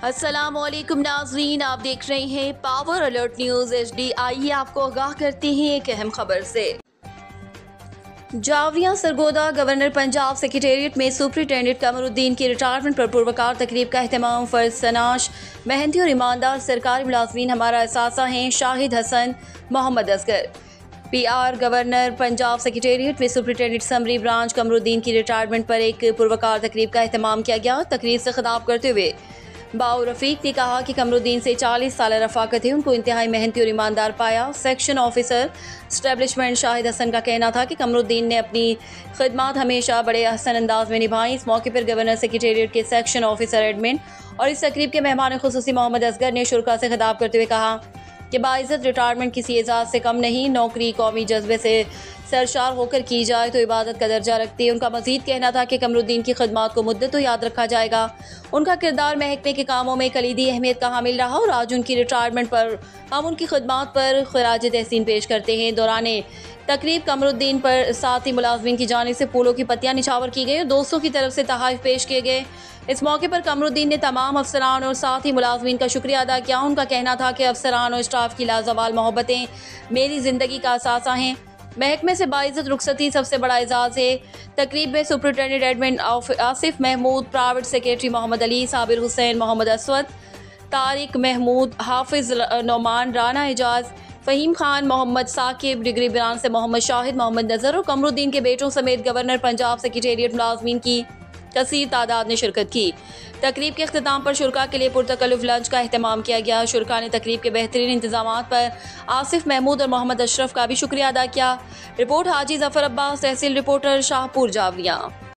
अस्सलामुअलैकुम नाज़रीन, आप देख रहे हैं पावर अलर्ट न्यूज़ HD। आइए आपको आगाह करते हैं एक अहम खबर से। जावरिया सरगोदा गवर्नर पंजाब सेक्रेटेरिएट में सुपरिटेंडेंट कमरुद्दीन की रिटायरमेंट पर पुरवकार तकरीब का अहतमाम। फर्ज सनाश, मेहनती और ईमानदार सरकारी मुलाजमीन हमारा एहसासा हैं। Shahid Hasan, Mohammad Asghar. PR governor Punjab secretariat में सुपरिटेंडेंट समरी ब्रांच कमरुद्दीन की रिटायरमेंट पर एक पुरवकार तकरीब का अहतमाम किया गया। तकरीब से खिताब करते हुए बाउ रफीक ने कहा कि कमरुद्दीन से 40 साल रफाकत है, उनको इंतहाई मेहनती और ईमानदार पाया। Section officer establishment Shahid Hasan का कहना था कि कमरुद्दीन ने अपनी खिदमत हमेशा बड़े अहसन अंदाज में निभाई। इस मौके पर गवर्नर सेक्रेटेरिएट के सेक्शन ऑफिसर एडमिन और इस तकरीब के मेहमान खुसूसी मोहम्मद असगर ने शुरा से खिताब करते हुए कहा कि बाइज़्ज़त रिटायरमेंट किसी एजाज़ से कम नहीं। नौकरी कौमी जज्बे से सरशार होकर की जाए तो इबादत का दर्जा रखती है। उनका मजीद कहना था कि कमरुद्दीन की खिदमत को मुद्दत तो याद रखा जाएगा। उनका किरदार महकमे के कामों में कलीदी अहमियत का हामिल रहा और आज उनकी रिटायरमेंट पर हम उनकी खिदमत पर खराज तहसीन पेश करते हैं। दौरान तकरीब कमरुद्दीन पर साथी मुलाजमीन की जानिब से फूलों की पत्तियां निछावर की गई और दोस्तों की तरफ से तोहफे पेश किए गए। इस मौके पर कमरुद्दीन ने तमाम अफसरान और साथी मुलाजमीन का शुक्रिया अदा किया। उनका कहना था कि अफसरान और स्टाफ की लाजवाल मोहब्बतें मेरी ज़िंदगी का असासा हैं। महकमे से बाइज़्ज़त रुखसती सबसे बड़ा एजाज़ है। तकरीब में superintendent admin Asif Mahmood, private secretary Mohammad Ali, Sabir Hussain, Mohammad Aswad, Tariq Mahmood, Hafiz Nauman, Rana Ejaz, Faheem Khan, Mohammad Saqib, degree branch से मोहम्मद शाहिद, मोहम्मद नज़र और कमरुद्दीन के बेटों समेत गवर्नर पंजाब सेक्रेटेरिएट मुलाजमीन की कसीर तादाद ने शिरकत की। तकरीब के अख्ताम पर शुरा के लिए पुरतकल्लुफ़ लंच का अहतमाम किया गया। शुरा ने तकरीब के बेहतरीन इंतजाम पर आसिफ महमूद और मोहम्मद अशरफ का भी शुक्रिया अदा किया। रिपोर्ट हाजी जफर अब्बास, तहसील रिपोर्टर, शाहपुर, जावरिया।